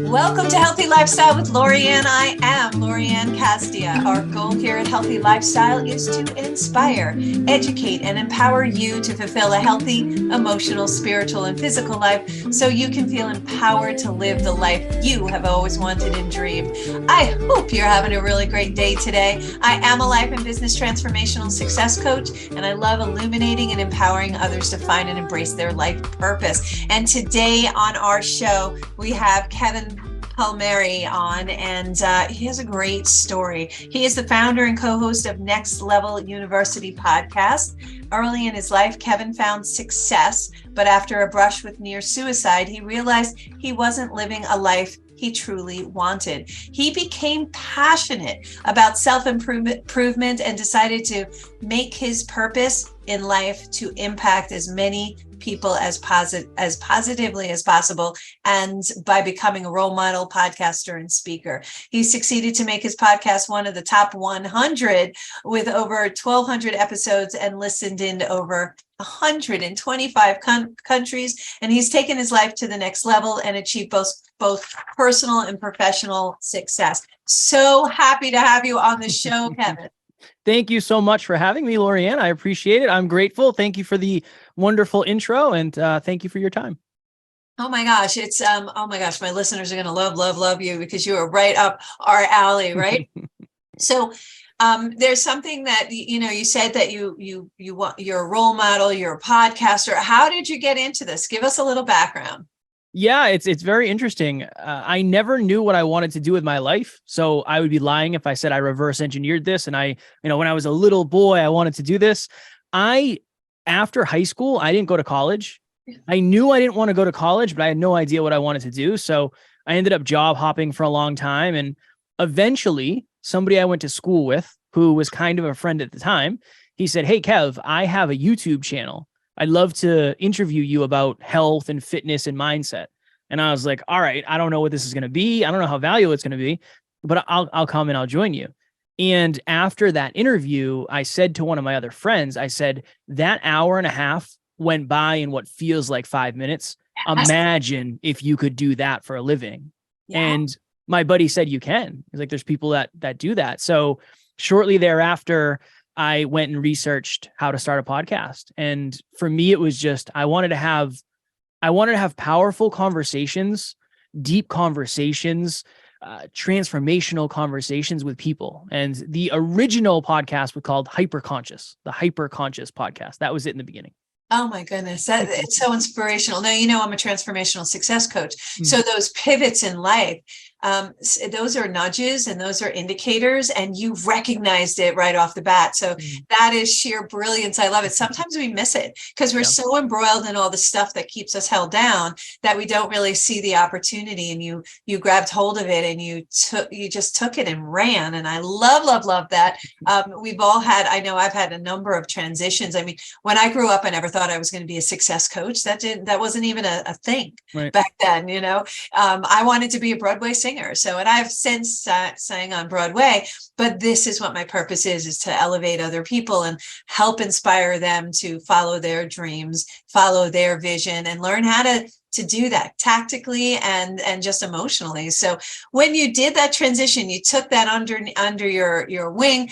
Welcome to Healthy Lifestyle with Lorianne. I am Lorianne Casdia. Our goal here at Healthy Lifestyle is to inspire, educate, and empower you to fulfill a healthy, emotional, spiritual, and physical life so you can feel empowered to live the life you have always wanted and dreamed. I hope you're having a really great day today. I am a life and business transformational success coach, and I love illuminating and empowering others to find and embrace their life purpose. And today on our show, we have Kevin Palmieri on, and he has a great story. He is the founder and co-host of Next Level University podcast. Early in his life, Kevin found success, but after a brush with near suicide, he realized he wasn't living a life he truly wanted. He became passionate about self-improvement and decided to make his purpose in life to impact as many people as positively as possible, and by becoming a role model podcaster and speaker. He succeeded to make his podcast one of the top 100 with over 1,200 episodes and listened in over 125 countries, and he's taken his life to the next level and achieved both personal and professional success. So happy to have you on the show, Kevin. Thank you so much for having me, Lorianne. I appreciate it. I'm grateful. Thank you for the wonderful intro, and thank you for your time. Oh my gosh, it's my listeners are going to love you because you are right up our alley, right? So there's something that you said that you want, you're a role model, you're a podcaster. How did you get into this? Give us a little background. Yeah, it's very interesting. I never knew what I wanted to do with my life. So I would be lying if I said I reverse engineered this. And when I was a little boy, I wanted to do this. After high school, I didn't go to college. I knew I didn't want to go to college, but I had no idea what I wanted to do. So I ended up job hopping for a long time. And eventually somebody I went to school with, who was kind of a friend at the time, he said, "Hey, Kev, I have a YouTube channel. I'd love to interview you about health and fitness and mindset." And I was like, all right, I don't know what this is going to be. I don't know how valuable it's going to be, but I'll come and I'll join you. And after that interview, I said to one of my other friends, I said, that hour and a half went by in what feels like 5 minutes. Imagine if you could do that for a living. Yeah. And my buddy said, you can. He's like, there's people that do that. So shortly thereafter, I went and researched how to start a podcast. And for me, it was just, I wanted to have powerful conversations, deep conversations, transformational conversations with people. And the original podcast was called Hyperconscious, the Hyperconscious podcast. That was it in the beginning. Oh my goodness. It's so inspirational. Now, I'm a transformational success coach. So those pivots in life, those are nudges and those are indicators, and you recognized it right off the bat. So that is sheer brilliance. I love it. Sometimes we miss it because we're so embroiled in all the stuff that keeps us held down that we don't really see the opportunity, and you grabbed hold of it and you just took it and ran. And I love that. We've all had, I know I've had a number of transitions. I mean, when I grew up, I never thought I was going to be a success coach. That wasn't even a thing back then. I wanted to be a Broadway singer. So, and I've since sang on Broadway, but this is what my purpose is to elevate other people and help inspire them to follow their dreams, follow their vision, and learn how to do that tactically and just emotionally. So when you did that transition, you took that under your wing,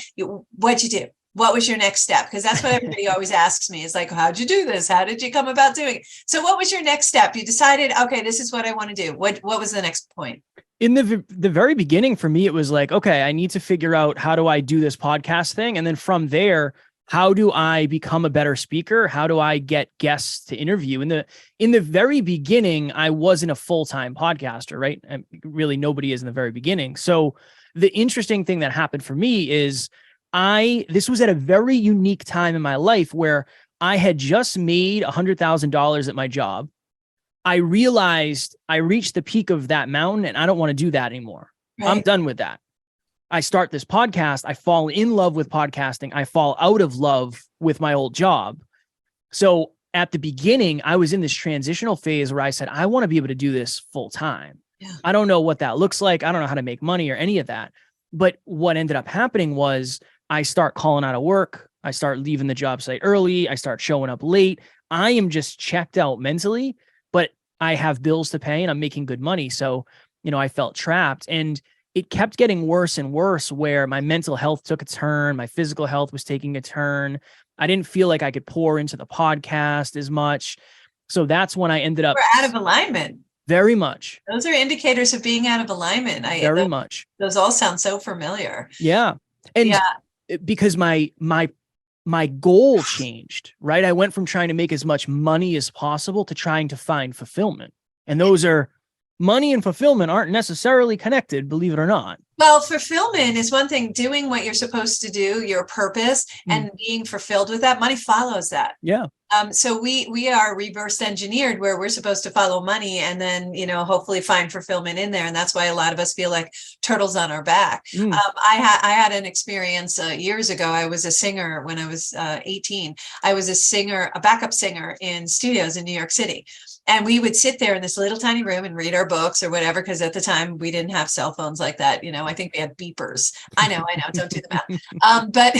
what'd you do? What was your next step? Because that's what everybody always asks me, is like, how'd you do this? How did you come about doing it? So what was your next step? You decided, okay, this is what I want to do. What was the next point? In the very beginning for me, it was like, okay, I need to figure out how do I do this podcast thing? And then from there, how do I become a better speaker? How do I get guests to interview? In the very beginning, I wasn't a full-time podcaster, right? And really nobody is in the very beginning. So the interesting thing that happened for me is this was at a very unique time in my life where I had just made $100,000 at my job. I realized I reached the peak of that mountain and I don't want to do that anymore. Right. I'm done with that. I start this podcast. I fall in love with podcasting. I fall out of love with my old job. So at the beginning, I was in this transitional phase where I said, I want to be able to do this full time. Yeah. I don't know what that looks like. I don't know how to make money or any of that. But what ended up happening was I start calling out of work. I start leaving the job site early. I start showing up late. I am just checked out mentally, but I have bills to pay and I'm making good money. So I felt trapped, and it kept getting worse and worse, where my mental health took a turn. My physical health was taking a turn. I didn't feel like I could pour into the podcast as much. So that's when I ended up We're out of alignment. very much. Those are indicators of being out of alignment. Very much. Those all sound so familiar. Yeah. And because my goal changed, right? I went from trying to make as much money as possible to trying to find fulfillment. And those are money and fulfillment aren't necessarily connected, believe it or not. Well, fulfillment is one thing, doing what you're supposed to do, your purpose, and being fulfilled with that. Money follows that. Yeah. So we are reverse engineered, where we're supposed to follow money and then, hopefully find fulfillment in there. And that's why a lot of us feel like turtles on our back. I had an experience years ago. I was a singer when I was 18. I was a backup singer in studios in New York City. And we would sit there in this little tiny room and read our books or whatever, because at the time we didn't have cell phones like that. I think we had beepers. I know. Don't do the math. But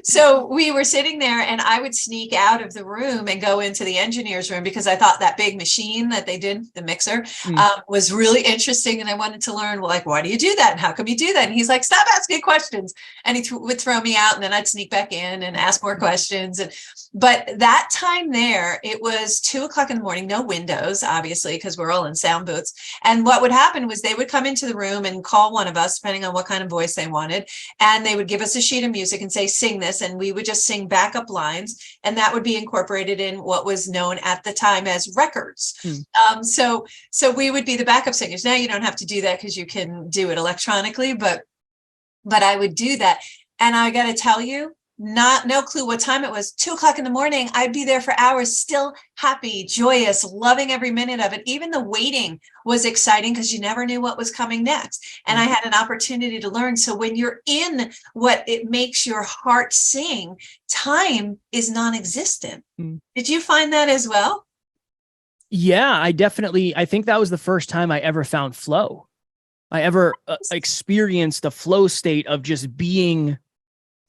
so we were sitting there, and I would sneak out of the room and go into the engineer's room, because I thought that big machine that they did, the mixer, was really interesting. And I wanted to learn, well, like, why do you do that? And how come you do that? And he's like, stop asking questions. And he would throw me out, and then I'd sneak back in and ask more questions. But that time there, it was 2:00 in the morning. No windows, obviously, because we're all in sound booths. And what would happen was they would come into the room and call one of us, depending on what kind of voice they wanted. And they would give us a sheet of music and say, sing this. And we would just sing backup lines. And that would be incorporated in what was known at the time as records. So we would be the backup singers. Now you don't have to do that because you can do it electronically, but I would do that. And I got to tell you, no clue what time it was, 2:00 in the morning. I'd be there for hours, still happy, joyous, loving every minute of it. Even the waiting was exciting, because you never knew what was coming next. And I had an opportunity to learn. So when you're in what it makes your heart sing, time is non-existent. Did you find that as well? Yeah, I think that was the first time I ever found flow. I ever experienced the flow state of just being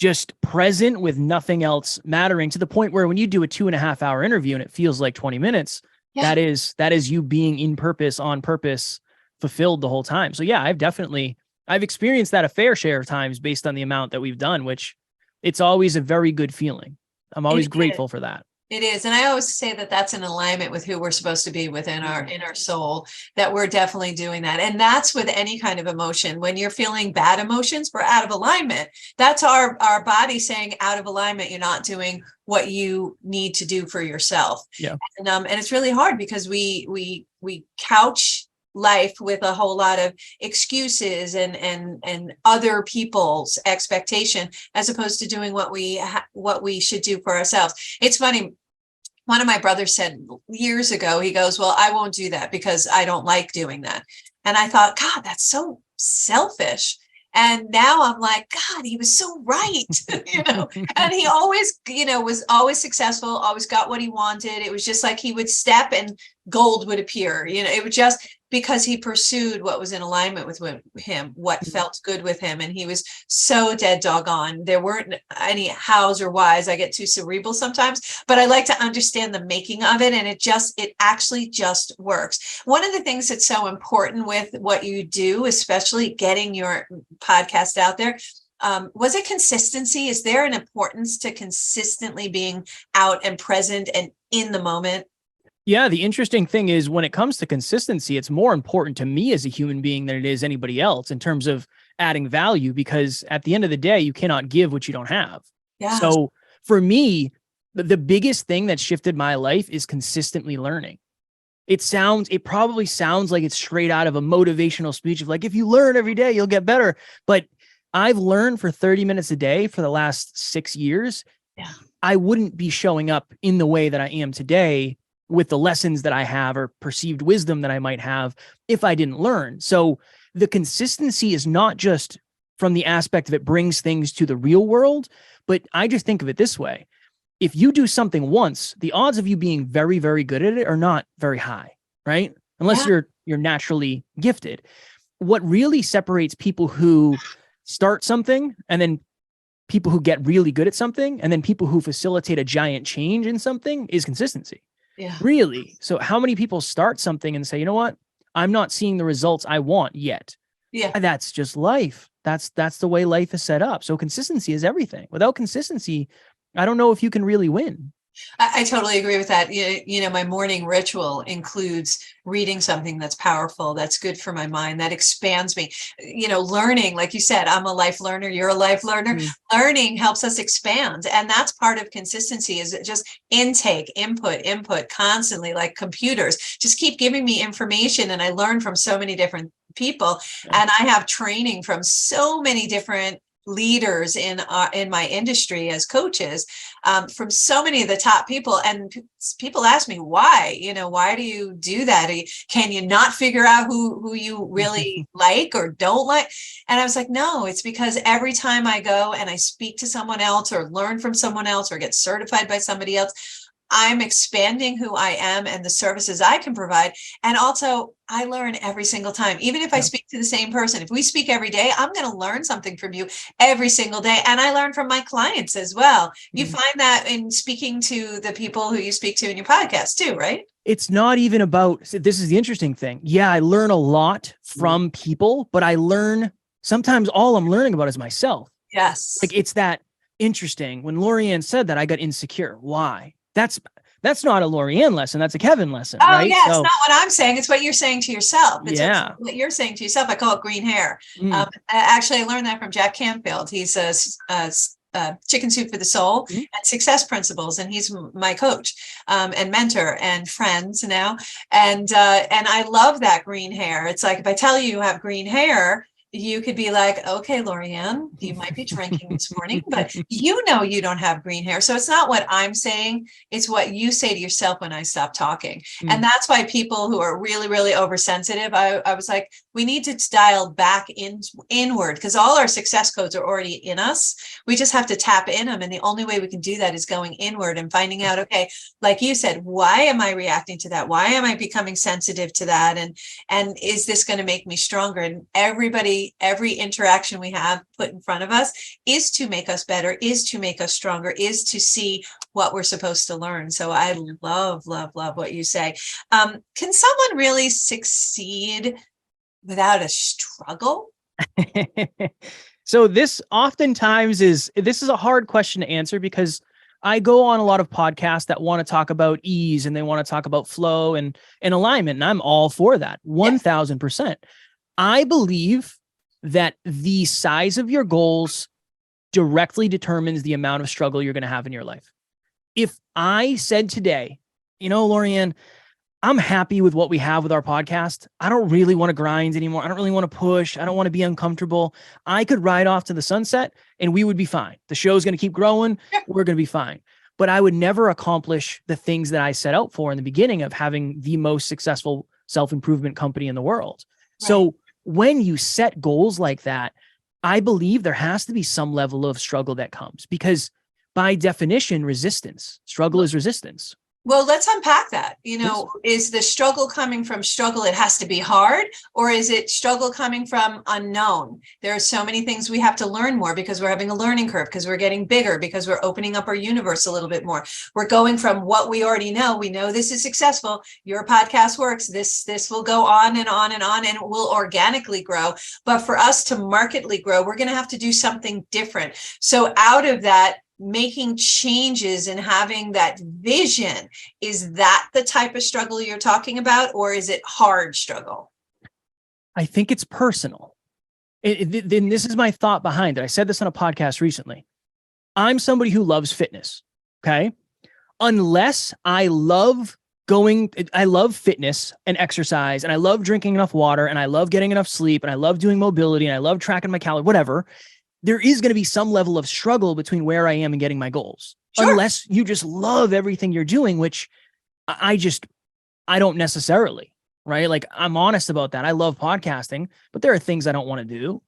just present with nothing else mattering, to the point where when you do a 2.5 hour interview and it feels like 20 minutes, that is you being in purpose, on purpose, fulfilled the whole time. So yeah, I've experienced that a fair share of times based on the amount that we've done, which it's always a very good feeling. I'm always grateful for that. It is. And I always say that that's in alignment with who we're supposed to be within our inner soul, that we're definitely doing that. And that's with any kind of emotion. When you're feeling bad emotions, we're out of alignment. That's our body saying, out of alignment, you're not doing what you need to do for yourself. Yeah. And it's really hard, because we couch life with a whole lot of excuses and other people's expectation, as opposed to doing what we should do for ourselves. It's funny. One of my brothers said years ago, he goes, well, I won't do that because I don't like doing that. And I thought, God, that's so selfish. And now I'm like, God, he was so right. And he always, was always successful, always got what he wanted. It was just like he would step and gold would appear. It was just because he pursued what was in alignment with him, what felt good with him. And he was so dead doggone. There weren't any hows or whys. I get too cerebral sometimes, but I like to understand the making of it. And it actually just works. One of the things that's so important with what you do, especially getting your podcast out there, was it consistency? Is there an importance to consistently being out and present and in the moment? Yeah, the interesting thing is, when it comes to consistency, it's more important to me as a human being than it is anybody else in terms of adding value, because at the end of the day, you cannot give what you don't have. Yeah. So for me, the biggest thing that shifted my life is consistently learning. It probably sounds like it's straight out of a motivational speech of like, if you learn every day, you'll get better. But I've learned for 30 minutes a day for the last 6 years. Yeah. I wouldn't be showing up in the way that I am today with the lessons that I have or perceived wisdom that I might have if I didn't learn. So the consistency is not just from the aspect of it brings things to the real world, but I just think of it this way. If you do something once, the odds of you being very, very good at it are not very high, right? Unless you're naturally gifted. What really separates people who start something and then people who get really good at something and then people who facilitate a giant change in something is consistency. Yeah. Really. So how many people start something and say, you know what? I'm not seeing the results I want yet. Yeah. And that's just life. That's the way life is set up. So consistency is everything. Without consistency, I don't know if you can really win. I totally agree with that. You know, my morning ritual includes reading something that's powerful, that's good for my mind, that expands me. You know, learning, like you said, I'm a life learner, you're a life learner. Learning helps us expand. And that's part of consistency, is just intake, input constantly, like computers. Just keep giving me information. And I learn from so many different people. And I have training from so many different leaders in my industry as coaches, from so many of the top people. And people ask me, why, why do you do that? Can you not figure out who you really like or don't like? And I was like, no, it's because every time I go and I speak to someone else or learn from someone else or get certified by somebody else, I'm expanding who I am and the services I can provide. And also, I learn every single time. Even if I speak to the same person, if we speak every day, I'm going to learn something from you every single day. And I learn from my clients as well. You find that in speaking to the people who you speak to in your podcast too, right? It's not even about, this is the interesting thing. Yeah, I learn a lot from people, but I learn, sometimes all I'm learning about is myself. Yes. Like, it's that interesting. When Lorianne said that, I got insecure. Why? That's not a Lorianne lesson. That's a Kevin lesson. Oh, right? yeah. It's not what I'm saying. It's what you're saying to yourself. It's yeah. what you're saying to yourself. I call it green hair. Actually, I learned that from Jack Canfield. He's a Chicken Soup for the Soul and Success Principles. And he's my coach and mentor and friends now. And I love that green hair. It's like, if I tell you have green hair, you could be like, okay, Lorianne, you might be drinking this morning, but you don't have green hair. So it's not what I'm saying. It's what you say to yourself when I stop talking. And that's why people who are really, really oversensitive, I was like, we need to dial back inward, because all our success codes are already in us. We just have to tap in them. And the only way we can do that is going inward and finding out, okay, like you said, why am I reacting to that? Why am I becoming sensitive to that? And is this going to make me stronger? And every interaction we have put in front of us is to make us better, is to make us stronger, is to see what we're supposed to learn. So I love what you say. Can someone really succeed without a struggle? So this oftentimes this is a hard question to answer, because I go on a lot of podcasts that want to talk about ease and they want to talk about flow and alignment. And I'm all for that. 1000%. I believe that the size of your goals directly determines the amount of struggle you're going to have in your life. If I said today, Lorianne, I'm happy with what we have with our podcast. I don't really want to grind anymore. I don't really want to push. I don't want to be uncomfortable. I could ride off to the sunset and we would be fine. The show's going to keep growing. We're going to be fine. But I would never accomplish the things that I set out for in the beginning of having the most successful self-improvement company in the world. Right. So when you set goals like that, I believe there has to be some level of struggle that comes, because by definition, struggle is resistance. Well, let's unpack that. Is the struggle coming from struggle, it has to be hard, or is it struggle coming from unknown? There are so many things we have to learn more, because we're having a learning curve, because we're getting bigger, because we're opening up our universe a little bit more. We're going from what we already know. We know this is successful. Your podcast works. This will go on and on and on, and it will organically grow. But for us to markedly grow, we're going to have to do something different. So out of that, making changes and having that vision, is that the type of struggle you're talking about, or is it hard struggle? I think it's personal. Then this is my thought behind it. I said this on a podcast recently. I'm somebody who loves fitness. Okay. Unless I love fitness and exercise, and I love drinking enough water, and I love getting enough sleep, and I love doing mobility, and I love tracking my calories, whatever, there is going to be some level of struggle between where I am and getting my goals. Sure. Unless you just love everything you're doing, which I don't necessarily, right? Like, I'm honest about that. I love podcasting, but there are things I don't want to do,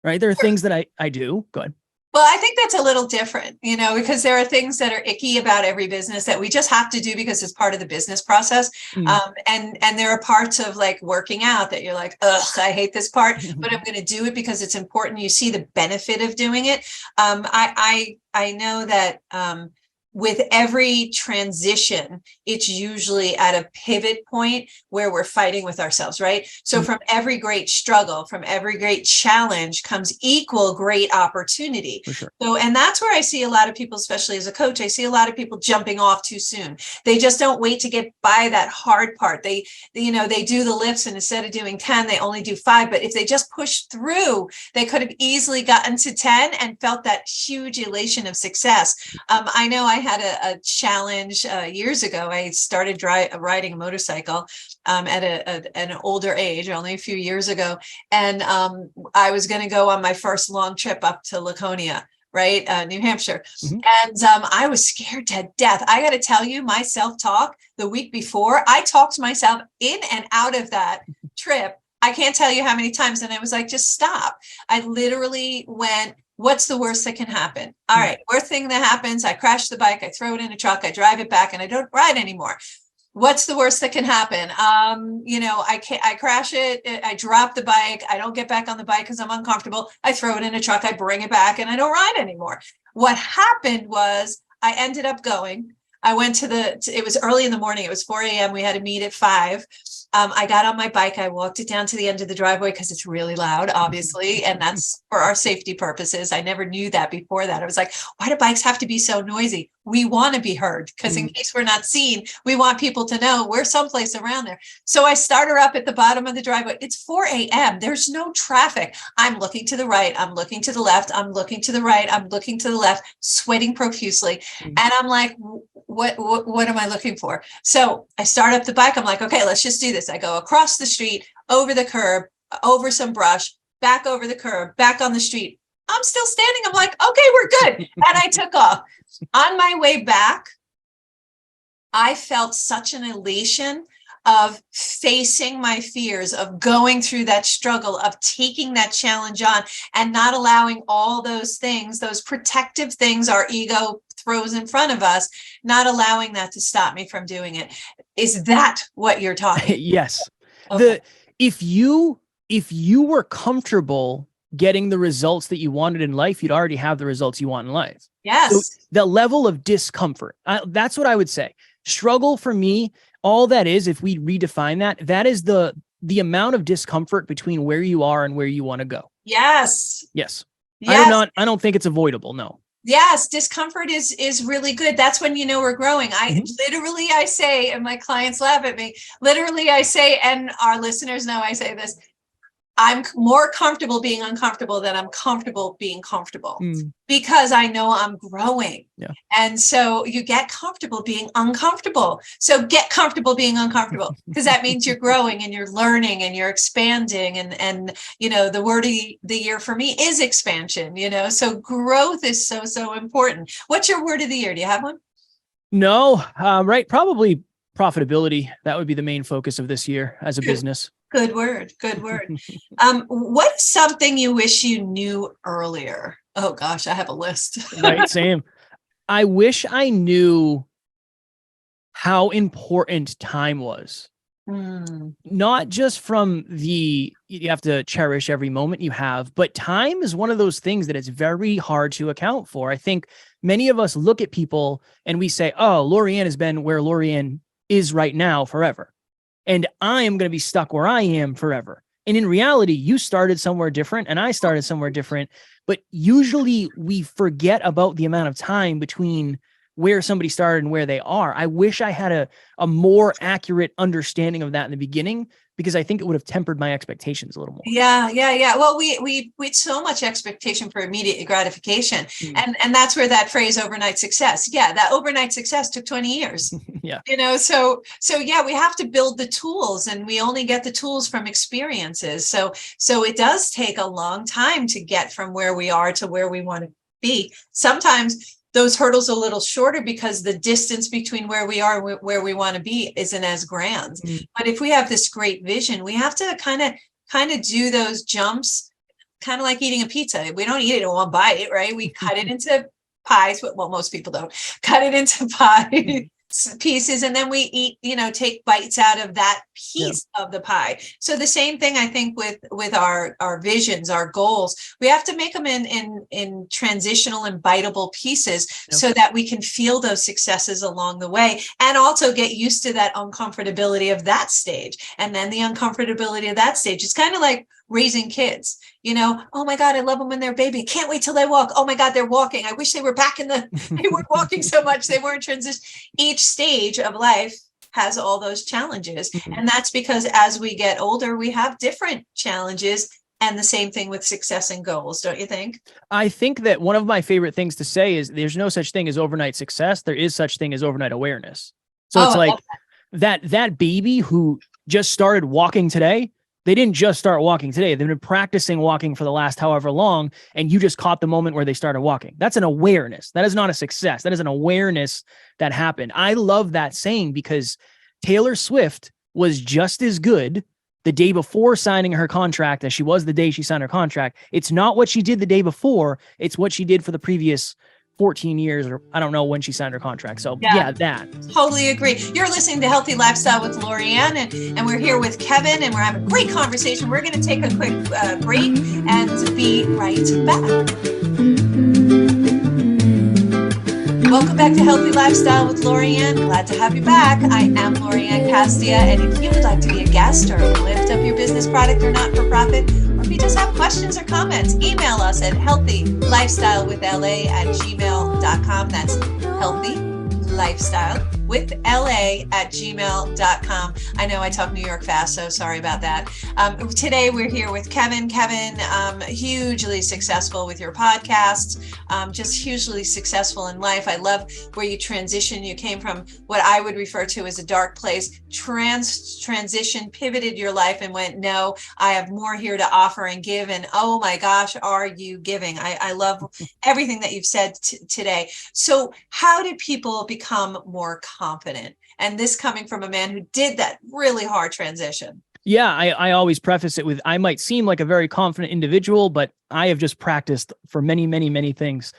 right? There are things that I do. Good. Well, I think that's a little different, because there are things that are icky about every business that we just have to do because it's part of the business process. And there are parts of like working out that you're like, ugh, I hate this part, but I'm going to do it because it's important. You see the benefit of doing it. I know that with every transition, it's usually at a pivot point where we're fighting with ourselves, right? So from every great struggle, from every great challenge comes equal great opportunity. For sure. So, and that's where I see a lot of people, especially as a coach, I see a lot of people jumping off too soon. They just don't wait to get by that hard part. They do the lifts, and instead of doing 10, they only do 5. But if they just push through, they could have easily gotten to 10 and felt that huge elation of success. I know I had a challenge years ago. I started riding a motorcycle at an older age, only a few years ago. And I was going to go on my first long trip up to Laconia, right? New Hampshire. And I was scared to death. I got to tell you, my self-talk the week before, I talked myself in and out of that trip. I can't tell you how many times. And I was like, just stop. I literally went, what's the worst that can happen? All right, worst thing that happens, I crash the bike, I throw it in a truck, I drive it back, and I don't ride anymore. What's the worst that can happen? I crash it, I drop the bike, I don't get back on the bike because I'm uncomfortable. I throw it in a truck, I bring it back, and I don't ride anymore. What happened was I ended up going. I went to it was early in the morning. It was 4 a.m. We had to meet at 5. I got on my bike. I walked it down to the end of the driveway because it's really loud, obviously. And that's for our safety purposes. I never knew that before that. I was like, why do bikes have to be so noisy? We want to be heard because in case we're not seen, we want people to know we're someplace around there. So I start her up at the bottom of the driveway. It's 4 a.m. There's no traffic. I'm looking to the right. I'm looking to the left. I'm looking to the right. I'm looking to the left, sweating profusely. And I'm like, what am I looking for? So I start up the bike. I'm like, okay, let's just do this. I go across the street, over the curb, over some brush, back over the curb, back on the street. I'm still standing. I'm like, okay, we're good. And I took off. On my way back, I felt such an elation of facing my fears, of going through that struggle, of taking that challenge on and not allowing all those things, those protective things our ego throws in front of us, not allowing that to stop me from doing it. Is that what you're talking? Yes. Okay. If you were comfortable getting the results that you wanted in life, you'd already have the results you want in life. Yes. So the level of discomfort, that's what I would say. Struggle for me, all that is, if we redefine that, that is the amount of discomfort between where you are and where you want to go. Yes. Yes. Yes. I don't think it's avoidable. No. Yes, discomfort is really good. That's when you know we're growing. I say, and my clients laugh at me, literally I say, and our listeners know I say this, I'm more comfortable being uncomfortable than I'm comfortable being comfortable because I know I'm growing. Yeah. And so you get comfortable being uncomfortable. So get comfortable being uncomfortable because that means you're growing and you're learning and you're expanding. And the word of the year for me is expansion, so growth is so important. What's your word of the year? Do you have one? No, right. Probably profitability. That would be the main focus of this year as a business. Good word. Good word. What's something you wish you knew earlier? Oh gosh, I have a list. Right. Same. I wish I knew how important time was. Not just from you have to cherish every moment you have, but time is one of those things that it's very hard to account for. I think many of us look at people and we say, oh, Lorianne has been where Lorianne is right now forever. And I am going to be stuck where I am forever. And in reality, you started somewhere different and I started somewhere different. But usually we forget about the amount of time between where somebody started and where they are. I wish I had a more accurate understanding of that in the beginning, because I think it would have tempered my expectations a little more. Yeah. Well, we so much expectation for immediate gratification. And that's where that phrase overnight success. Yeah. That overnight success took 20 years. Yeah. So yeah, we have to build the tools and we only get the tools from experiences. So it does take a long time to get from where we are to where we want to be. Sometimes those hurdles a little shorter because the distance between where we are and where we want to be isn't as grand. But if we have this great vision, we have to kind of do those jumps, kind of like eating a pizza. We don't eat it in one bite, right? We cut it into pies. Well, most people don't cut it into pie. pieces, and then we eat, take bites out of that piece of the pie. So the same thing, I think, with our visions, our goals, we have to make them in transitional and biteable pieces so that we can feel those successes along the way, and also get used to that uncomfortability of that stage. And then the uncomfortability of that stage, it's kind of like raising kids. Oh my God, I love them when they're baby. Can't wait till they walk. Oh my God, they're walking. I wish they were back they weren't walking so much. They weren't transition. Each stage of life has all those challenges. And that's because as we get older, we have different challenges, and the same thing with success and goals. Don't you think? I think that one of my favorite things to say is there's no such thing as overnight success. There is such thing as overnight awareness. So it's like that baby who just started walking today, they didn't just start walking today. They've been practicing walking for the last however long, and you just caught the moment where they started walking. That's an awareness. That is not a success. That is an awareness that happened. I love that saying because Taylor Swift was just as good the day before signing her contract as she was the day she signed her contract. It's not what she did the day before. It's what she did for the previous 14 years, or I don't know when she signed her contract. So that. Totally agree. You're listening to Healthy Lifestyle with Lorianne, and we're here with Kevin, and we're having a great conversation. We're going to take a quick break and be right back. Welcome back to Healthy Lifestyle with Lorianne. Glad to have you back. I am Lorianne Casdia, and if you would like to be a guest or lift up your business, product, or not-for-profit, or if you just have questions or comments, email us at healthylifestylewithla@gmail.com. That's healthylifestylewithla@gmail.com. I know I talk New York fast, so sorry about that. Today we're here with Kevin. Kevin, hugely successful with your podcast, just hugely successful in life. I love where you transitioned. You came from what I would refer to as a dark place, transition, pivoted your life and went, no, I have more here to offer and give. And oh my gosh, are you giving? I love everything that you've said today. So how did people become more confident? And this coming from a man who did that really hard transition. Yeah, I always preface it with, I might seem like a very confident individual, but I have just practiced for many, many, many things.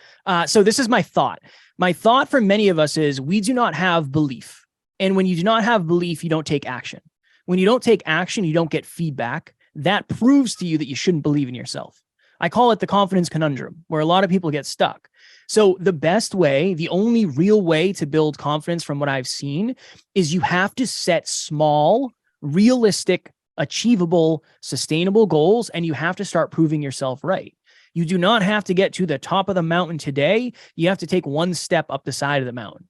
So this is my thought. My thought for many of us is we do not have belief. And when you do not have belief, you don't take action. When you don't take action, you don't get feedback. That proves to you that you shouldn't believe in yourself. I call it the confidence conundrum, where a lot of people get stuck. So the best way, the only real way to build confidence from what I've seen is you have to set small, realistic, achievable, sustainable goals, and you have to start proving yourself right. You do not have to get to the top of the mountain today. You have to take one step up the side of the mountain.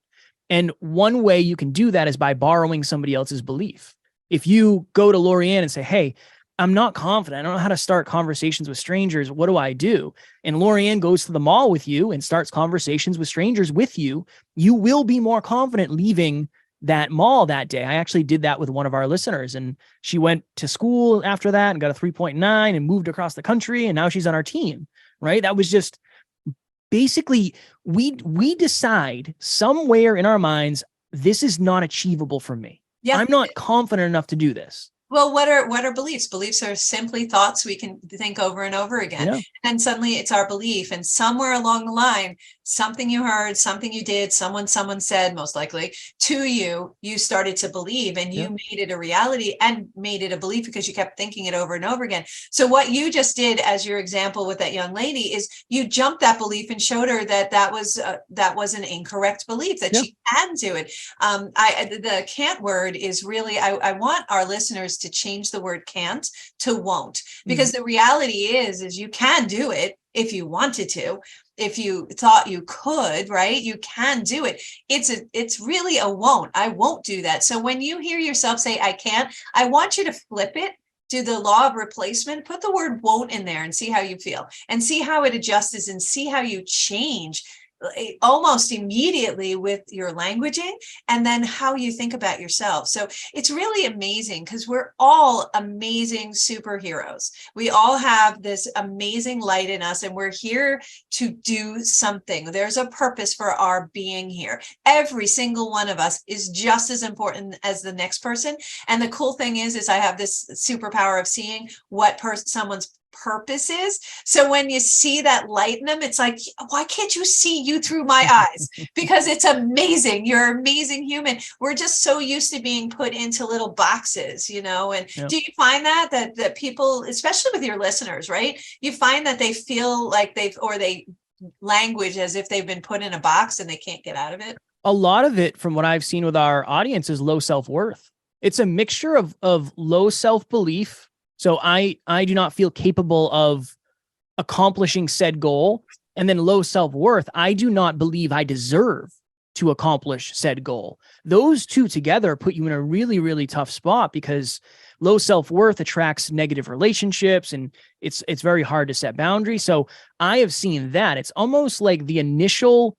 And one way you can do that is by borrowing somebody else's belief. If you go to Lorianne and say, hey, I'm not confident. I don't know how to start conversations with strangers. What do I do? And Lorianne goes to the mall with you and starts conversations with strangers with you. You will be more confident leaving that mall that day. I actually did that with one of our listeners, and she went to school after that and got a 3.9 and moved across the country. And now she's on our team, right? That was just basically, we decide somewhere in our minds, this is not achievable for me. Yeah. I'm not confident enough to do this. Well, what are beliefs? Beliefs are simply thoughts we can think over and over again. Yeah. And suddenly it's our belief. And somewhere along the line, something you heard, something you did, someone said, most likely to you, you started to believe, and you made it a reality and made it a belief because you kept thinking it over and over again. So what you just did as your example with that young lady is you jumped that belief and showed her that was an incorrect belief, that she can do it. The can't word is really, I want our listeners to change the word can't to won't, because the reality is you can do it if you wanted to. If you thought you could, right? You can do it. It's really a won't. I won't do that. So when you hear yourself say, I can't, I want you to flip it, do the law of replacement, put the word won't in there and see how you feel and see how it adjusts and see how you change almost immediately with your languaging and then how you think about yourself. So it's really amazing because we're all amazing superheroes. We all have this amazing light in us and we're here to do something. There's a purpose for our being here. Every single one of us is just as important as the next person. And the cool thing is I have this superpower of seeing what someone's purpose is. So when you see that light in them, it's like, why can't you see you through my eyes? Because it's amazing. You're an amazing human. We're just so used to being put into little boxes, and do you find that people, especially with your listeners, right? You find that they feel like they language as if they've been put in a box and they can't get out of it? A lot of it, from what I've seen with our audience, is low self-worth. It's a mixture of low self-belief. So I do not feel capable of accomplishing said goal. And then low self-worth. I do not believe I deserve to accomplish said goal. Those two together put you in a really, really tough spot, because low self-worth attracts negative relationships, and it's very hard to set boundaries. So I have seen that. It's almost like the initial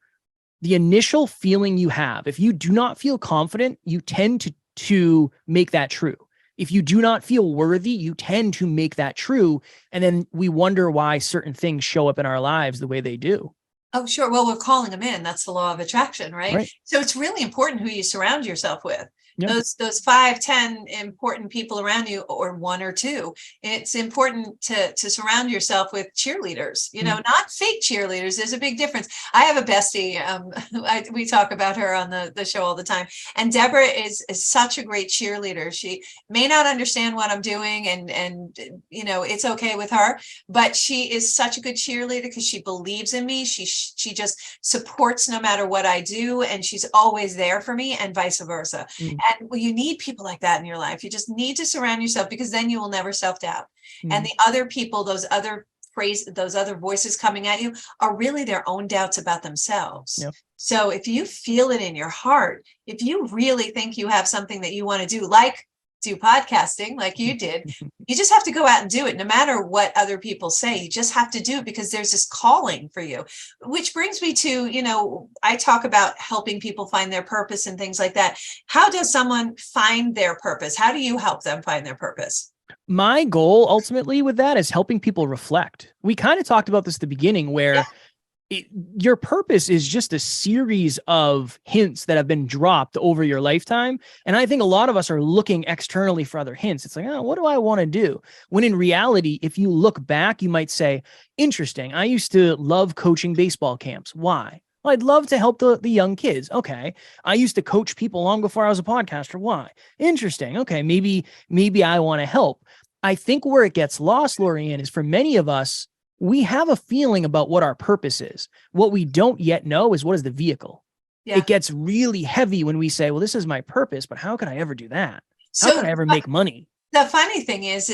feeling you have. If you do not feel confident, you tend to make that true. If you do not feel worthy, you tend to make that true. And then we wonder why certain things show up in our lives the way they do. Oh, sure. Well, we're calling them in. That's the law of attraction, right? So it's really important who you surround yourself with. Yeah. Those 5, 10 important people around you, or 1 or 2. It's important to surround yourself with cheerleaders, not fake cheerleaders. There's a big difference. I have a bestie. We talk about her on the show all the time. And Deborah is such a great cheerleader. She may not understand what I'm doing, and it's okay with her, but she is such a good cheerleader because she believes in me. She just supports no matter what I do, and she's always there for me, and vice versa. And you need people like that in your life. You just need to surround yourself, because then you will never self-doubt. And the other people, those other voices coming at you, are really their own doubts about themselves. Yep. So if you feel it in your heart, if you really think you have something that you want to do, like do podcasting like you did, you just have to go out and do it. No matter what other people say, you just have to do it, because there's this calling for you. Which brings me to, I talk about helping people find their purpose and things like that. How does someone find their purpose? How do you help them find their purpose? My goal ultimately with that is helping people reflect. We kind of talked about this at the beginning, where your purpose is just a series of hints that have been dropped over your lifetime. And I think a lot of us are looking externally for other hints. It's like, what do I want to do? When in reality, if you look back, you might say, interesting, I used to love coaching baseball camps. Why? Well, I'd love to help the young kids. Okay. I used to coach people long before I was a podcaster. Why? Interesting. Okay. Maybe I want to help. I think where it gets lost, Lorianne, is for many of us, we have a feeling about what our purpose is. What we don't yet know is, what is the vehicle? Yeah. It gets really heavy when we say, well, this is my purpose, but how can I ever do that? How can I ever make money? The funny thing is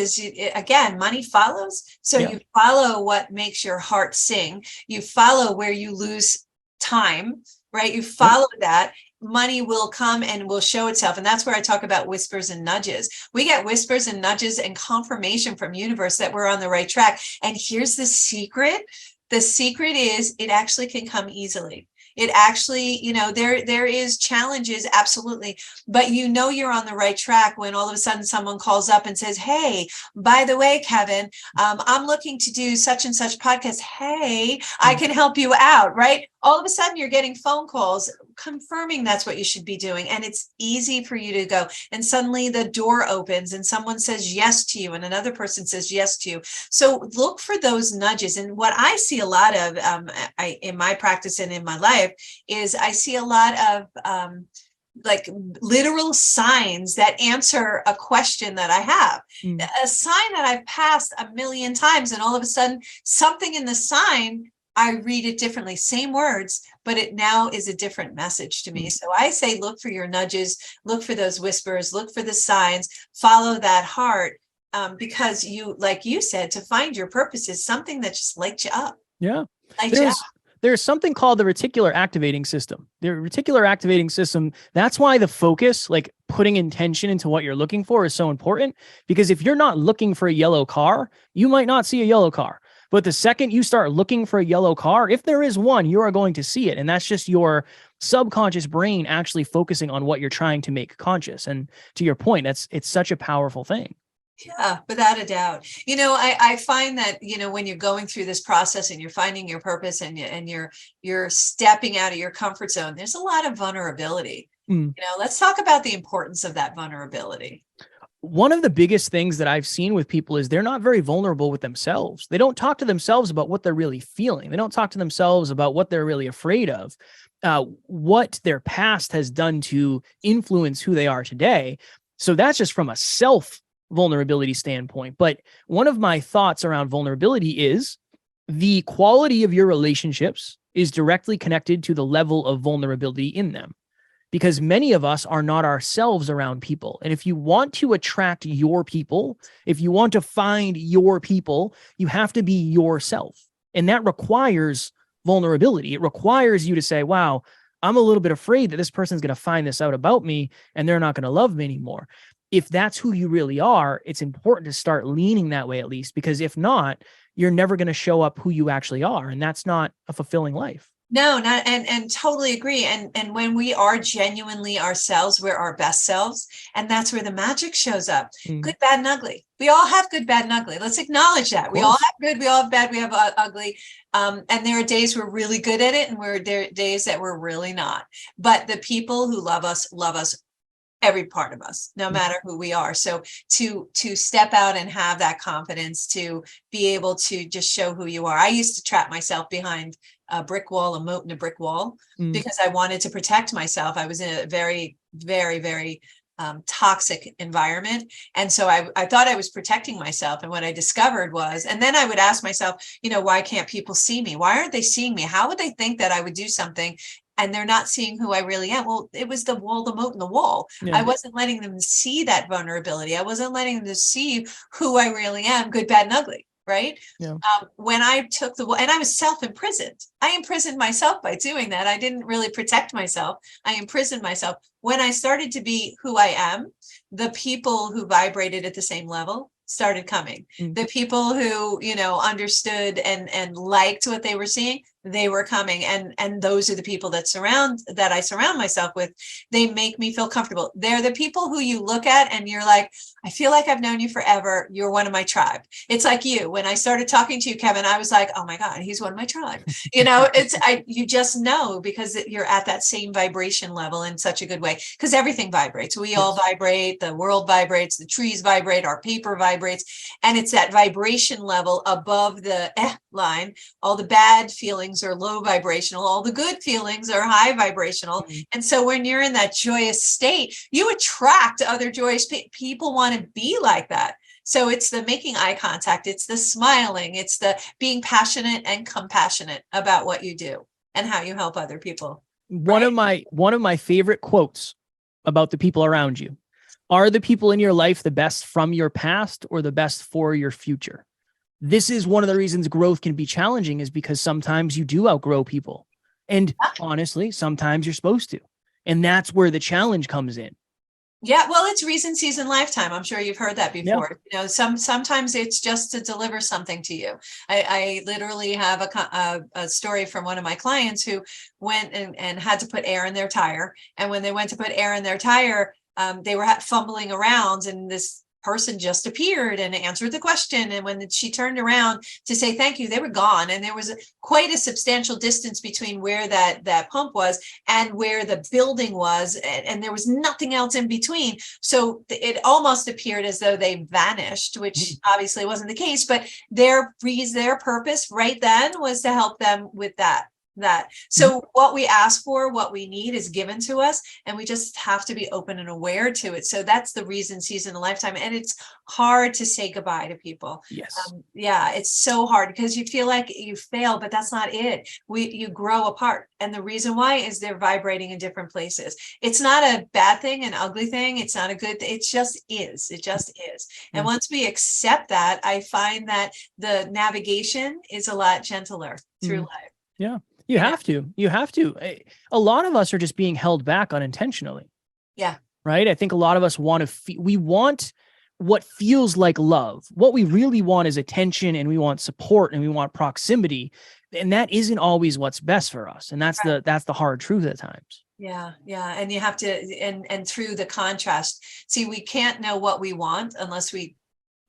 again, money follows. So you follow what makes your heart sing. You follow where you lose time, right? You follow that. Money will come and will show itself. And that's where I talk about whispers and nudges. We get whispers and nudges and confirmation from universe that we're on the right track. And here's the secret. The secret is it actually can come easily. It actually, there is challenges, absolutely. But you're on the right track when all of a sudden someone calls up and says, hey, by the way, Kevin, I'm looking to do such and such podcast. Hey, I can help you out, right? All of a sudden you're getting phone calls confirming that's what you should be doing. And it's easy for you to go. And suddenly the door opens and someone says yes to you and another person says yes to you. So look for those nudges. And what I see a lot of in my practice and in my life is I see a lot of like literal signs that answer a question that I have. A sign that I've passed a million times, and all of a sudden something in the sign, I read it differently, same words, but it now is a different message to me. So I say, look for your nudges, look for those whispers, look for the signs, follow that heart, because like you said, to find your purpose is something that just lights you up. Yeah. There's something called the reticular activating system. The reticular activating system, that's why the focus, like putting intention into what you're looking for, is so important. Because if you're not looking for a yellow car, you might not see a yellow car. But the second you start looking for a yellow car, if there is one, you are going to see it. And that's just your subconscious brain actually focusing on what you're trying to make conscious. And to your point, it's such a powerful thing. Yeah, without a doubt. I find that, when you're going through this process and you're finding your purpose and you're stepping out of your comfort zone, there's a lot of vulnerability. Let's talk about the importance of that vulnerability. one of the biggest things that I've seen with people is they're not very vulnerable with themselves. They don't talk to themselves about what they're really feeling. They don't talk to themselves about what they're really afraid of, what their past has done to influence who they are today. So that's just from a self vulnerability standpoint. But one of my thoughts around vulnerability is the quality of your relationships is directly connected to the level of vulnerability in them, because many of us are not ourselves around people. And if you want to attract your people, if you want to find your people, you have to be yourself. And that requires vulnerability. It requires you to say, wow, I'm a little bit afraid that this person's going to find this out about me and they're not going to love me anymore. If that's who you really are, it's important to start leaning that way, at least, because if not, you're never going to show up who you actually are. And that's not a fulfilling life. No, not and totally agree. And when we are genuinely ourselves, we're our best selves. And that's where the magic shows up. Good, bad, and ugly. We all have good, bad, and ugly. Let's acknowledge that. We all have good, we all have bad, we have ugly. And there are days we're really good at it, and there are days that we're really not. But the people who love us, every part of us, no matter who we are. So to step out and have that confidence, to be able to just show who you are. I used to trap myself behind a brick wall, a moat in a brick wall, because I wanted to protect myself. I was in a very, very, very toxic environment. And so I thought I was protecting myself. And what I discovered was, and then I would ask myself, why can't people see me? Why aren't they seeing me? How would they think that I would do something and they're not seeing who I really am? Well, it was the wall, the moat in the wall. Yeah. I wasn't letting them see that vulnerability. I wasn't letting them to see who I really am, good, bad, and ugly. Right. Yeah. When I took and I was self-imprisoned. I imprisoned myself by doing that. I didn't really protect myself. I imprisoned myself. When I started to be who I am, the people who vibrated at the same level started coming. The people who, understood and liked what they were seeing, they were coming. And those are the people that I surround myself with. They make me feel comfortable. They're the people who you look at and you're like, I feel like I've known you forever. You're one of my tribe. It's like you. When I started talking to you, Kevin, I was like, oh my God, he's one of my tribe. You just know, because you're at that same vibration level in such a good way, because everything vibrates. We all vibrate. The world vibrates. The trees vibrate. Our paper vibrates. And it's that vibration level above the line. All the bad feelings are low vibrational. All the good feelings are high vibrational. And so when you're in that joyous state, you attract other joyous people. Want to be like that. So it's the making eye contact, it's the smiling, it's the being passionate and compassionate about what you do and how you help other people. One of my favorite quotes about the people around you: are the people in your life the best from your past or the best for your future? This is one of the reasons growth can be challenging, is because sometimes you do outgrow people. And honestly, sometimes you're supposed to. And that's where the challenge comes in. Yeah, well, it's reason, season, lifetime. I'm sure you've heard that before. Yeah. Sometimes it's just to deliver something to you. I literally have a story from one of my clients who went and had to put air in their tire. And when they went to put air in their tire, they were fumbling around, and this person just appeared and answered the question. And when she turned around to say thank you, they were gone. And there was quite a substantial distance between where that pump was and where the building was. And there was nothing else in between. So it almost appeared as though they vanished, which obviously wasn't the case, but their purpose right then was to help them with that. So what we ask for, what we need is given to us, and we just have to be open and aware to it. So that's the reason, season, and lifetime. And it's hard to say goodbye to people. Yes. It's so hard because you feel like you fail, but that's not it. You grow apart. And the reason why is they're vibrating in different places. It's not a bad thing, an ugly thing. It's not a good thing. It just is. It just is. And once we accept that, I find that the navigation is a lot gentler through life. Yeah. You have to. A lot of us are just being held back unintentionally. Yeah. Right. I think a lot of us we want what feels like love. What we really want is attention, and we want support, and we want proximity. And that isn't always what's best for us. And that's the hard truth at times. Yeah. And you have to, and through the contrast, see, we can't know what we want unless we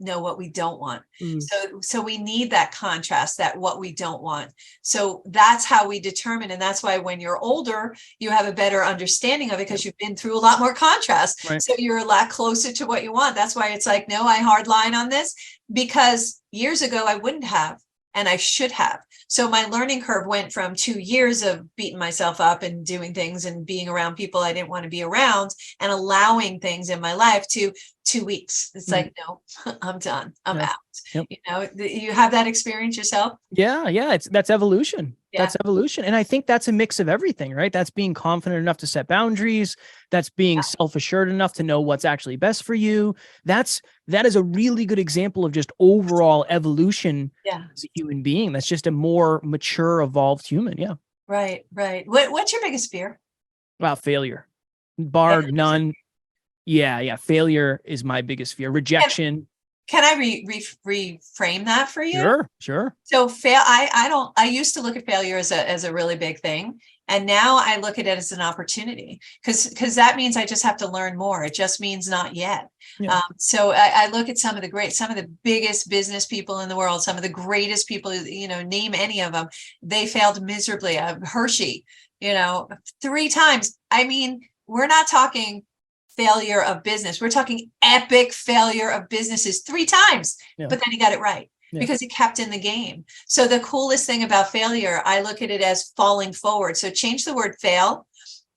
know what we don't want. Mm. So we need that contrast, that what we don't want. So that's how we determine. And that's why when you're older, you have a better understanding of it because you've been through a lot more contrast. Right. So you're a lot closer to what you want. That's why it's like, no, I hard line on this, because years ago I wouldn't have, and I should have. So my learning curve went from 2 years of beating myself up and doing things and being around people I didn't want to be around and allowing things in my life to 2 weeks. It's like, no, I'm done. I'm out. Yep. You know, you have that experience yourself? Yeah. That's evolution. Yeah. That's evolution. And I think that's a mix of everything, right? That's being confident enough to set boundaries. That's being self-assured enough to know what's actually best for you. That is a really good example of just overall evolution as a human being. That's just a more mature, evolved human. Yeah. Right. What's your biggest fear? Wow, failure. Bar none. Yeah. Failure is my biggest fear. Rejection. Can I reframe that for you? Sure. So I used to look at failure as a really big thing. And now I look at it as an opportunity, because that means I just have to learn more. It just means not yet. Yeah. So I look at some of the biggest business people in the world, some of the greatest people, name any of them, they failed miserably. Hershey, 3 times. I mean, we're not talking failure of business. We're talking epic failure of businesses 3 times, but then he got it right because he kept in the game. So the coolest thing about failure, I look at it as falling forward. So change the word fail,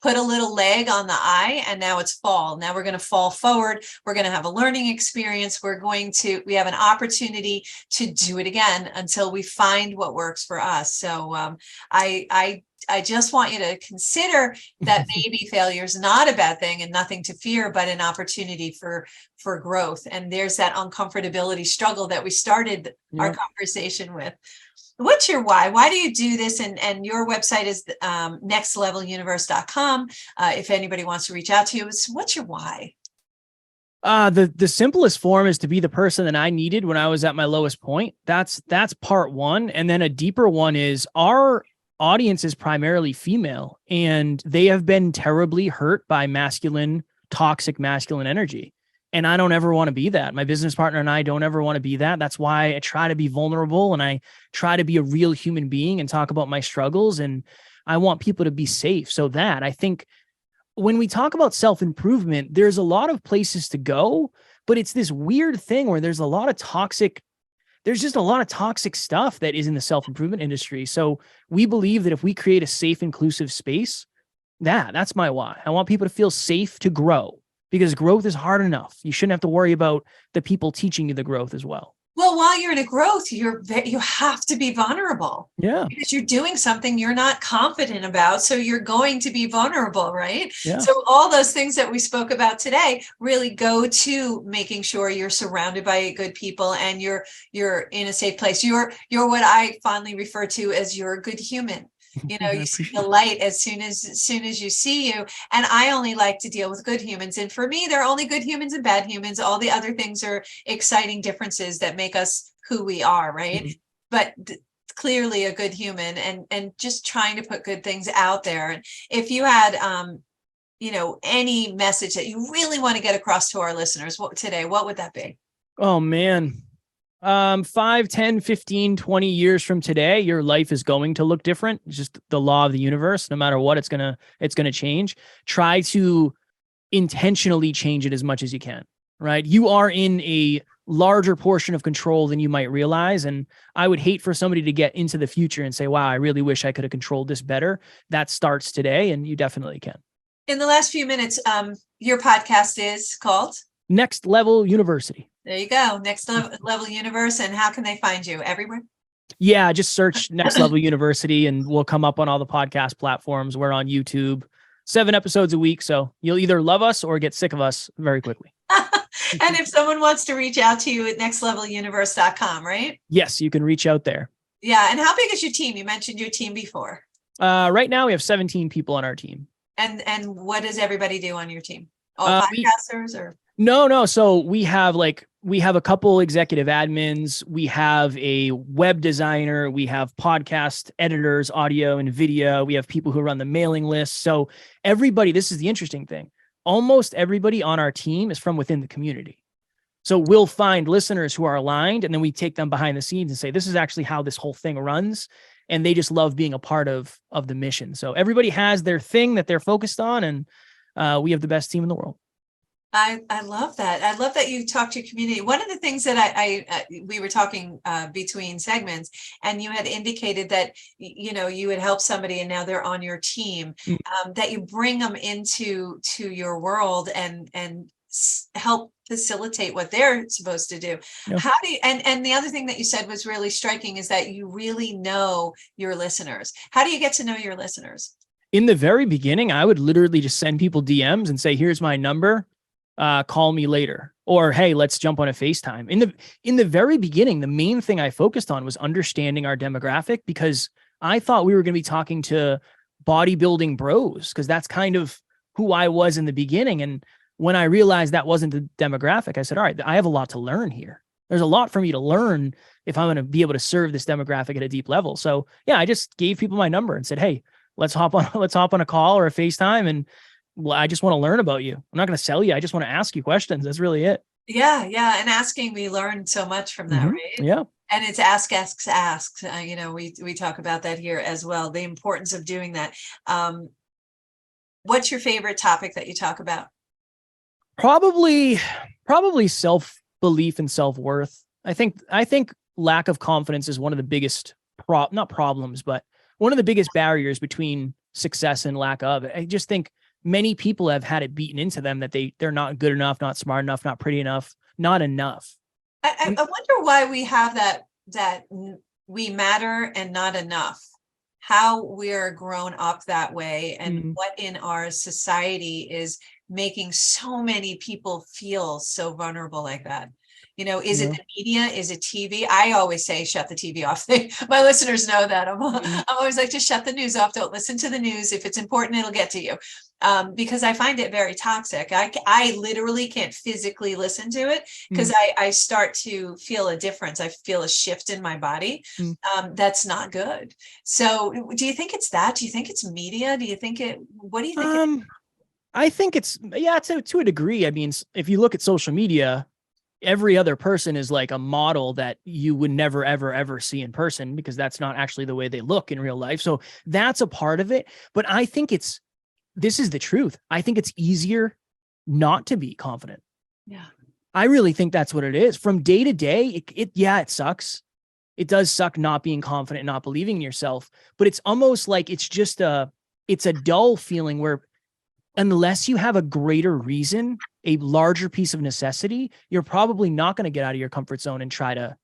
put a little leg on the I, and now it's fall. Now we're going to fall forward. We're going to have a learning experience. We have an opportunity to do it again until we find what works for us. So I just want you to consider that maybe failure is not a bad thing and nothing to fear, but an opportunity for growth. And there's that uncomfortability struggle that we started our conversation with. What's your why? Why do you do this? And your website is nextleveluniverse.com. If anybody wants to reach out to you, what's your why? The simplest form is to be the person that I needed when I was at my lowest point. That's part one. And then a deeper one is our audience is primarily female, and they have been terribly hurt by toxic masculine energy. And I don't ever want to be that. My business partner and I don't ever want to be that. That's why I try to be vulnerable and I try to be a real human being and talk about my struggles. And I want people to be safe. So that I think when we talk about self-improvement, there's a lot of places to go, but it's this weird thing where there's just a lot of toxic stuff that is in the self-improvement industry. So we believe that if we create a safe, inclusive space, that's my why. I want people to feel safe to grow, because growth is hard enough. You shouldn't have to worry about the people teaching you the growth as well. Well, while you're in a growth, you have to be vulnerable. Yeah. Because you're doing something you're not confident about. So you're going to be vulnerable, right? Yeah. So all those things that we spoke about today really go to making sure you're surrounded by good people and you're in a safe place. You're what I fondly refer to as you're a good human. You see the light as soon as you see you. And I only like to deal with good humans. And for me, there are only good humans and bad humans. All the other things are exciting differences that make us who we are, right? Mm-hmm. But clearly a good human, and just trying to put good things out there. And if you had, any message that you really want to get across to our listeners today, what would that be? Oh, man. 5, 10, 15, 20 years from today, your life is going to look different. It's just the law of the universe. No matter what, it's going to change. Try to intentionally change it as much as you can, right? You are in a larger portion of control than you might realize. And I would hate for somebody to get into the future and say, wow, I really wish I could have controlled this better. That starts today, and you definitely can. In the last few minutes, your podcast is called? Next Level University. There you go. Next Level Universe. And how can they find you? Everywhere? Yeah, just search Next Level University and we'll come up on all the podcast platforms. We're on YouTube, 7 episodes a week. So you'll either love us or get sick of us very quickly. And if someone wants to reach out to you at nextleveluniverse.com, right? Yes, you can reach out there. Yeah. And how big is your team? You mentioned your team before. Right now we have 17 people on our team. And what does everybody do on your team? All podcasters or? No. So we have a couple executive admins. We have a web designer. We have podcast editors, audio and video. We have people who run the mailing list. So everybody, this is the interesting thing. Almost everybody on our team is from within the community. So we'll find listeners who are aligned, and then we take them behind the scenes and say, this is actually how this whole thing runs. And they just love being a part of the mission. So everybody has their thing that they're focused on, and we have the best team in the world. I love that. I love that you talk to your community. One of the things that we were talking between segments, and you had indicated that, you would help somebody and now they're on your team, that you bring them into your world and help facilitate what they're supposed to do. Yep. How do you, and the other thing that you said was really striking is that you really know your listeners. How do you get to know your listeners? In the very beginning, I would literally just send people DMs and say, here's my number. Call me later, or, hey, let's jump on a FaceTime. In the very beginning, the main thing I focused on was understanding our demographic, because I thought we were going to be talking to bodybuilding bros, because that's kind of who I was in the beginning. And when I realized that wasn't the demographic, I said, all right, I have a lot to learn here. There's a lot for me to learn if I'm going to be able to serve this demographic at a deep level. So yeah, I just gave people my number and said, hey, let's hop on a call or a FaceTime. And well, I just want to learn about you. I'm not going to sell you. I just want to ask you questions. That's really it. Yeah. Yeah. And asking, we learn so much from that, right? Yeah. And it's ask. We talk about that here as well. The importance of doing that. What's your favorite topic that you talk about? Probably self-belief and self-worth. I think lack of confidence is one of the biggest not problems, but one of the biggest barriers between success and lack of. I just think many people have had it beaten into them that they're not good enough, not smart enough, not pretty enough, not enough. I wonder why we have that we matter and not enough. How we're grown up that way, and what in our society is making so many people feel so vulnerable like that. Is it the media? Is it TV? I always say, shut the TV off. My listeners know that. I'm always like, just shut the news off. Don't listen to the news. If it's important, it'll get to you. Because I find it very toxic. I literally can't physically listen to it, because I start to feel a difference. I feel a shift in my body. That's not good. So do you think it's that? Do you think it's media? What do you think? I think it's, to a degree. I mean, if you look at social media, every other person is like a model that you would never, ever, ever see in person, because that's not actually the way they look in real life. So that's a part of it. But I think this is the truth. I think it's easier not to be confident. Yeah. I really think that's what it is. From day to day, it sucks. It does suck not being confident, not believing in yourself, but it's almost like it's a dull feeling where, unless you have a greater reason, a larger piece of necessity, you're probably not going to get out of your comfort zone and try to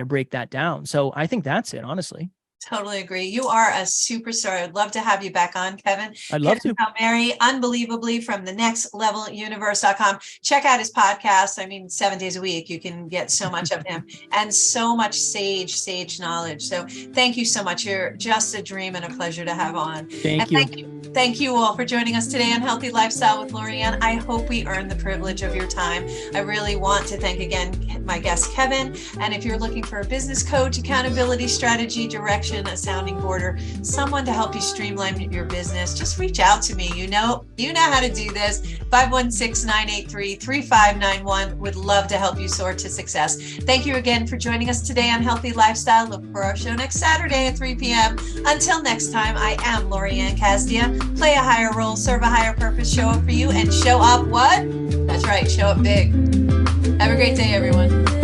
break that down. So I think that's it, honestly. Totally agree. You are a superstar. I'd love to have you back on, Kevin. I'd love Kevin to. Palmieri, unbelievably, from the nextleveluniverse.com. Check out his podcast. 7 days a week, you can get so much of him and so much sage knowledge. So thank you so much. You're just a dream and a pleasure to have on. Thank you. Thank you all for joining us today on Healthy Lifestyle with Lorianne. I hope we earned the privilege of your time. I really want to thank again my guest, Kevin. And if you're looking for a business coach, accountability strategy, direction, a sounding board, or someone to help you streamline your business, just reach out to me. You know how to do this. 516-983-3591. Would love to help you soar to success. Thank you again for joining us today on Healthy Lifestyle. Look for our show next Saturday at 3 p.m. Until next time, I am Lorianne Casdia. Play a higher role, serve a higher purpose, show up for you, and show up what? That's right, show up big. Have a great day, everyone.